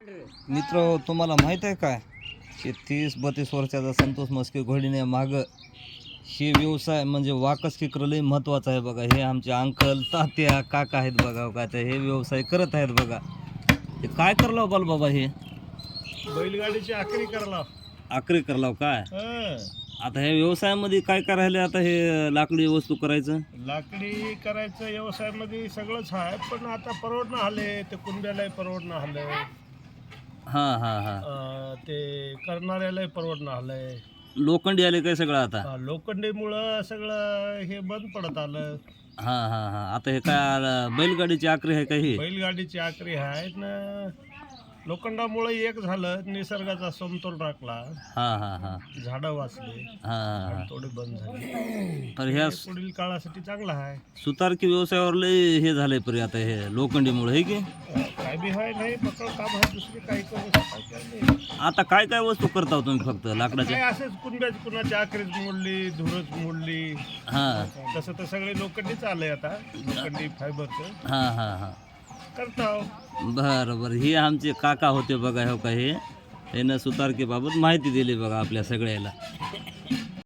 मित्र तुम्हाला माहीत आहे काय की 30-32 वर्षाचा संतोष मस्के घोडीने मागं हे व्यवसाय म्हणजे वाकस किकर लय महत्त्वाचा आहे बघा. हे आमचे अंकल तात्या काका आहेत बघा. का ते हे व्यवसाय करत आहेत बघा. हे काय करलाव बाल बाबा? हे बैलगाडीची आखरी करला. आखरी करलाव काय? आता हे व्यवसायामध्ये काय करायला आता हे लाकडी वस्तू करायचं? लाकडी करायचं व्यवसायामध्ये सगळंच आहे, पण आता परवडणं आले ते कुंड्यालाही परवडणं आलं. हां हां हां. ते करणाऱ्यालाही परवडणं आलंय. लोखंडी आले काय सगळं आता? लोखंडीमुळं सगळं हे बंद पडत आलं. हां हां हां. आता हे काय बैलगाडीची आखरी आहे का ही? बैलगाडीची आखरी आहे ना. लोखंडामुळे एक झालं, निसर्गाचा समतोल राखला, हां हां हां झाडं वाचले, हां हां. थोडे बंद झाले. तर ह्या पुढील काळासाठी चांगला आहे. सुतारकी व्यवसायावर लय हे झालंय परी आता हे लोखंडीमुळे, हे की काय बी आहे नाही, पकड काम आहे, दुसरी काही करू शकता. आता काय काय वस्तू करता तुम्ही फक्त लाकडाच्या? काय असंच कुंड्याच कुणाची आखरीच मोडली, धुरच मोडली, हां तसं तर सगळे लोखंडीच आलंय आता. लोखंडी फायबरचं हां हां हां. करताव. बरं बरं. हे आमचे काका होते बघा. हो का हे यानं सुतारकीबाबत माहिती दिली बघा आपल्या सगळ्याला.